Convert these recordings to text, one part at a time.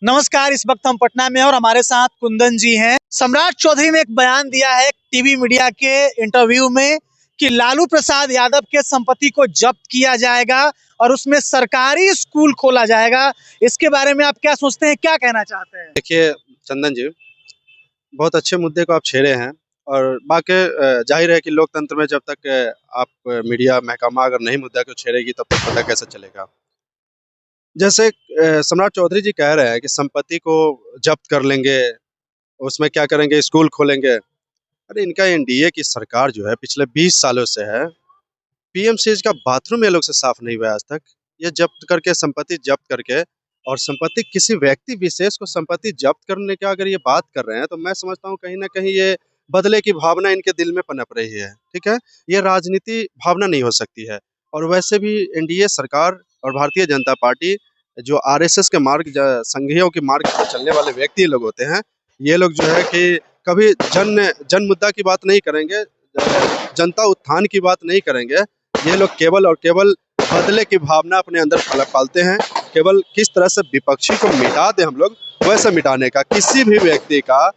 नमस्कार। इस वक्त हम पटना में हैं और हमारे साथ कुंदन जी हैं। सम्राट चौधरी ने एक बयान दिया है टीवी मीडिया के इंटरव्यू में कि लालू प्रसाद यादव के संपत्ति को जब्त किया जाएगा और उसमें सरकारी स्कूल खोला जाएगा। इसके बारे में आप क्या सोचते हैं, क्या कहना चाहते हैं? देखिए चंदन जी, बहुत अच्छे मुद्दे को आप छेड़े हैं। और बाकी जाहिर है कि लोकतंत्र में जब तक आप मीडिया महकमा अगर नहीं मुद्दा को छेड़ेगी तब तक पता कैसे चलेगा। जैसे सम्राट चौधरी जी कह रहे हैं कि संपत्ति को जब्त कर लेंगे, उसमें क्या करेंगे, स्कूल खोलेंगे। अरे इनका एनडीए की सरकार जो है पिछले 20 सालों से है, पीएमसीएच का बाथरूम ये लोग से साफ नहीं हुआ आज तक। ये जब्त करके संपत्ति जब्त करके, और संपत्ति किसी व्यक्ति विशेष को संपत्ति जब्त करने का अगर ये बात कर रहे हैं तो मैं समझता हूँ कहीं ना कहीं ये बदले की भावना इनके दिल में पनप रही है। ठीक है, ये राजनीति भावना नहीं हो सकती है। और वैसे भी एनडीए सरकार और भारतीय जनता पार्टी जो आरएसएस के मार्ग संघियों के मार्ग पर चलने वाले व्यक्ति लोग होते हैं, ये लोग जो है कि कभी जन मुद्दा की बात नहीं करेंगे, जनता उत्थान की बात नहीं करेंगे। ये लोग केवल और केवल बदले की भावना अपने अंदर पालते हैं। केवल किस तरह से विपक्षी को मिटा दे हम लोग, वैसे मिटाने का किसी भी व्यक्ति का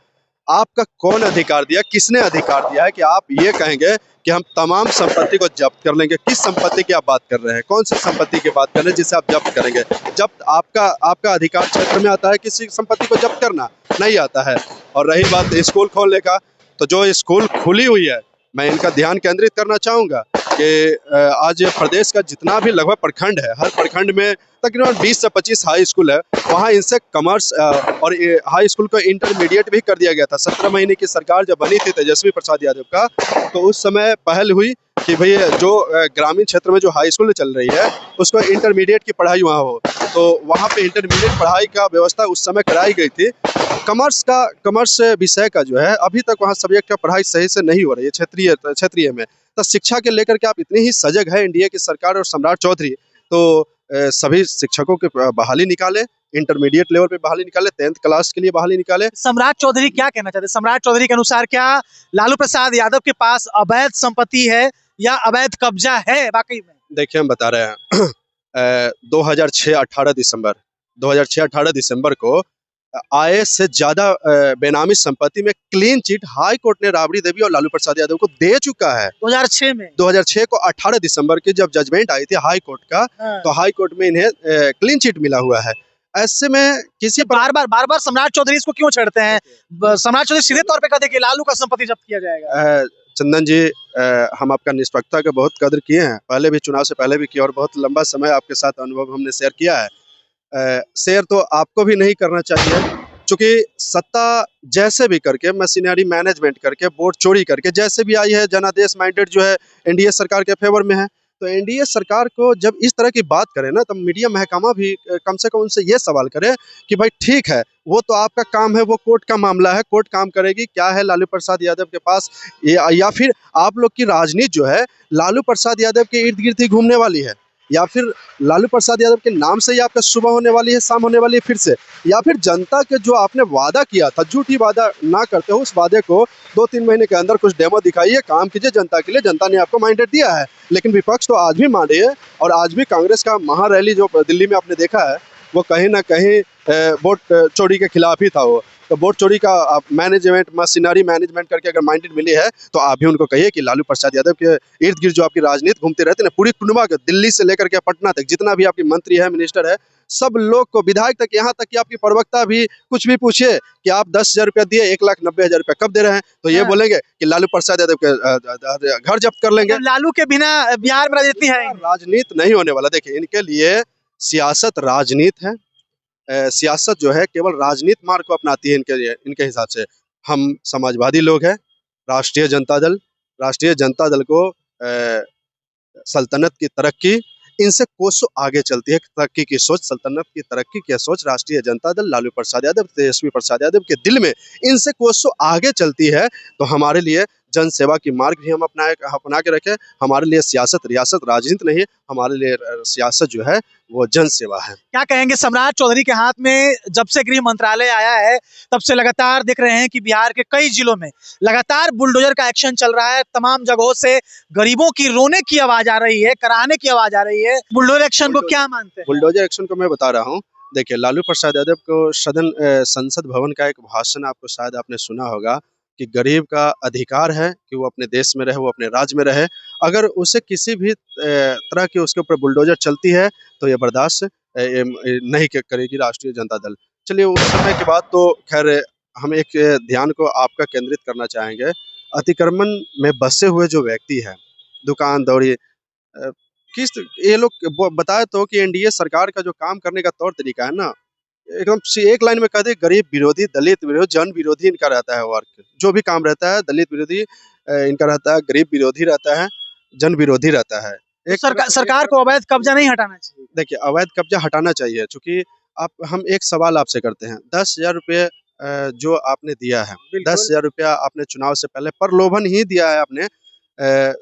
आपका कौन अधिकार दिया, किसने अधिकार दिया है कि आप ये कहेंगे कि हम तमाम संपत्ति को जब्त कर लेंगे? किस संपत्ति की आप बात कर रहे हैं? कौन सी संपत्ति की बात कर रहे हैं जिसे आप जब्त करेंगे? जब्त आपका अधिकार क्षेत्र में आता है किसी संपत्ति को जब्त करना? नहीं आता है। और रही बात स्कूल खोलने का, तो जो स्कूल खुली हुई है, मैं इनका ध्यान केंद्रित करना चाहूँगा कि आज प्रदेश का जितना भी लगभग प्रखंड है, हर प्रखंड में तकरीबन 20 से 25 हाई स्कूल है। वहाँ इनसे कॉमर्स और हाई स्कूल को इंटरमीडिएट भी कर दिया गया था। 17 महीने की सरकार जब बनी थी तेजस्वी प्रसाद यादव का, तो उस समय पहल हुई कि भाई जो ग्रामीण क्षेत्र में जो हाई स्कूल चल रही है उसको इंटरमीडिएट की पढ़ाई वहाँ हो, तो वहाँ पे इंटरमीडिएट पढ़ाई का व्यवस्था उस समय कराई गई थी। कॉमर्स विषय का जो है अभी तक वहाँ सब्जेक्ट का पढ़ाई सही से नहीं हो रही है क्षेत्रीय में। तो शिक्षा के लेकर के आप इतनी ही सजग है एनडीए की सरकार और सम्राट चौधरी, तो सभी शिक्षकों की बहाली निकाले, इंटरमीडिएट लेवल पे बहाली निकाले, 10th क्लास के लिए बहाली निकाले। सम्राट चौधरी क्या कहना चाहते हैं? सम्राट चौधरी के अनुसार क्या लालू प्रसाद यादव के पास अवैध संपत्ति है या अवैध कब्जा है वाकई में? देखिए हम बता रहे हैं 2006-18 दिसंबर को आय से ज्यादा बेनामी संपत्ति में क्लीन चिट हाई कोर्ट ने राबड़ी देवी और लालू प्रसाद यादव को दे चुका है। 2006 को 18 दिसंबर की जब जजमेंट आई थी हाई कोर्ट का, तो हाई कोर्ट में इन्हें क्लीन चिट मिला हुआ है। ऐसे में किसी बार बार सम्राट चौधरी इसको क्यों छेड़ते हैं? सम्राट चौधरी सीधे तौर पे कहते हैं कि लालू का संपत्ति जब्त किया जाएगा। चंदन जी, हम आपका निष्पक्षता का बहुत कदर किए हैं, पहले भी, चुनाव से पहले भी किया, और बहुत लंबा समय आपके साथ अनुभव हमने शेयर किया है। शेयर तो आपको भी नहीं करना चाहिए, क्योंकि सत्ता जैसे भी करके, मशीनरी मैनेजमेंट करके, वोट चोरी करके जैसे भी आई है, जनादेश माइंडेड जो है एनडीए सरकार के फेवर में है। तो एनडीए सरकार को जब इस तरह की बात करे ना, तब मीडिया महकमा भी कम से कम उनसे ये सवाल करे कि भाई ठीक है, वो तो आपका काम है, वो कोर्ट का मामला है, कोर्ट काम करेगी। क्या है लालू प्रसाद यादव के पास, या फिर आप लोग की राजनीति जो है लालू प्रसाद यादव के इर्द गिर्द ही घूमने वाली है, या फिर लालू प्रसाद यादव के नाम से ही आपका सुबह होने वाली है, शाम होने वाली है फिर से, या फिर जनता के जो आपने वादा किया था, झूठी वादा ना करते हो, उस वादे को 2-3 महीने के अंदर कुछ डेमो दिखाइए, काम कीजिए जनता के लिए। जनता ने आपको माइंडेड दिया है, लेकिन विपक्ष तो आज भी मान रही है। और आज भी कांग्रेस का महारैली जो दिल्ली में आपने देखा है, वो कहीं ना कहीं वोट चोरी के खिलाफ ही था। वो तो वोट चोरी का मैनेजमेंट, मशीनरी मैनेजमेंट करके अगर माइंडेड मिली है, तो आप भी उनको कहिए कि लालू प्रसाद यादव के इर्द गिर्द जो आपकी राजनीति घूमते रहते हैं ना, पूरी कुंडवा के, दिल्ली से लेकर के पटना तक जितना भी आपकी मंत्री है, मिनिस्टर है, सब लोग को, विधायक तक, यहाँ तक कि आपकी प्रवक्ता भी कुछ भी पूछे कि आप 10,000 रुपया दिए, 1,90,000 रुपया कब दे रहे हैं, तो ये बोलेंगे कि लालू प्रसाद यादव के घर जब्त कर लेंगे। लालू के बिना बिहार में राजनीति है? राजनीति नहीं होने वाला। देखिए, इनके लिए सियासत राजनीति है। सियासत जो है केवल राजनीति मार्ग को अपनाती है इनके हिसाब से। हम समाजवादी लोग हैं, राष्ट्रीय जनता दल को सल्तनत की तरक्की, इनसे कोसों आगे चलती है तरक्की की सोच, सल्तनत की तरक्की की सोच राष्ट्रीय जनता दल, लालू प्रसाद यादव, तेजस्वी प्रसाद यादव के दिल में, इनसे कोसों आगे चलती है। तो हमारे लिए जन सेवा की मार्ग भी हम अपना के रखें। हमारे लिए सियासत रियासत राजनीति नहीं है, हमारे लिए सियासत जो है वो जन सेवा है। क्या कहेंगे? सम्राट चौधरी के हाथ में जब से गृह मंत्रालय आया है, तब से लगातार देख रहे हैं कि बिहार के कई जिलों में लगातार बुलडोजर का एक्शन चल रहा है। तमाम जगहों से गरीबों की रोने की आवाज आ रही है, कराहने की आवाज आ रही है। बुलडोजर एक्शन को क्या मानते हैं? बुलडोजर एक्शन को मैं बता रहा हूँ, देखिए, लालू प्रसाद यादव को संसद भवन का एक भाषण आपको शायद आपने सुना होगा कि गरीब का अधिकार है कि वो अपने देश में रहे, वो अपने राज्य में रहे। अगर उसे किसी भी तरह की उसके ऊपर बुलडोज़र चलती है, तो ये बर्दाश्त नहीं करेगी राष्ट्रीय जनता दल। चलिए, उस समय की बात तो ख़ैर हम एक ध्यान को आपका केंद्रित करना चाहेंगे। अतिक्रमण में बसे हुए जो व्यक्ति हैं, दुकान-दौरी किस ये लोग बताए तो कि एनडीए सरकार का जो काम करने का तौर तरीका है ना, एकदम एक लाइन में कह दे, गरीब विरोधी, दलित विरोधी, जन विरोधी इनका रहता है वर्क। जो भी काम रहता है दलित विरोधी इनका रहता है, गरीब विरोधी रहता है, जन विरोधी रहता है। तो सरकार को अवैध कब्जा नहीं हटाना चाहिए। देखिए, अवैध कब्जा हटाना चाहिए, चूंकि आप हम एक सवाल आपसे करते हैं। 10,000 रुपये जो आपने दिया है, 10,000 रुपया आपने चुनाव से पहले प्रलोभन ही दिया है आपने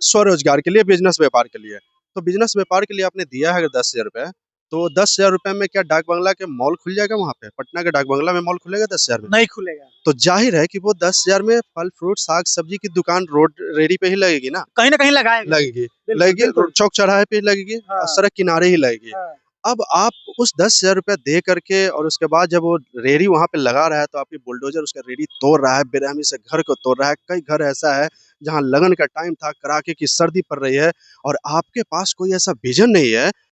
स्वरोजगार के लिए, बिजनेस व्यापार के लिए। तो बिजनेस व्यापार के लिए आपने दिया है अगर 10,000 रुपये, तो 10,000 रुपये में क्या डाक बंगला के मॉल खुल जाएगा वहाँ पे? पटना के डाक बंगला में मॉल खुलेगा 10,000 में? नहीं खुलेगा। तो जाहिर है कि वो 10,000 में फल फ्रूट साग सब्जी की दुकान रोड रेडी पे ही लगेगी ना, कहीं ना कहीं लगाएगा। लगेगी, बिल्कुल, लगेगी, बिल्कुल। चौक चौराहे पे ही लगेगी, हाँ। सड़क किनारे ही लगेगी। हाँ। अब आप उस 10,000 रुपया दे करके और उसके बाद जब वो रेहड़ी वहाँ पे लगा रहा है, तो आपकी बुलडोज़र उसका रेहड़ी तोड़ रहा है, बेरहमी से घर को तोड़ रहा है। कई घर ऐसा है जहाँ लगन का टाइम था, कड़ाके की सर्दी पड़ रही है और आपके पास कोई ऐसा विज़न नहीं है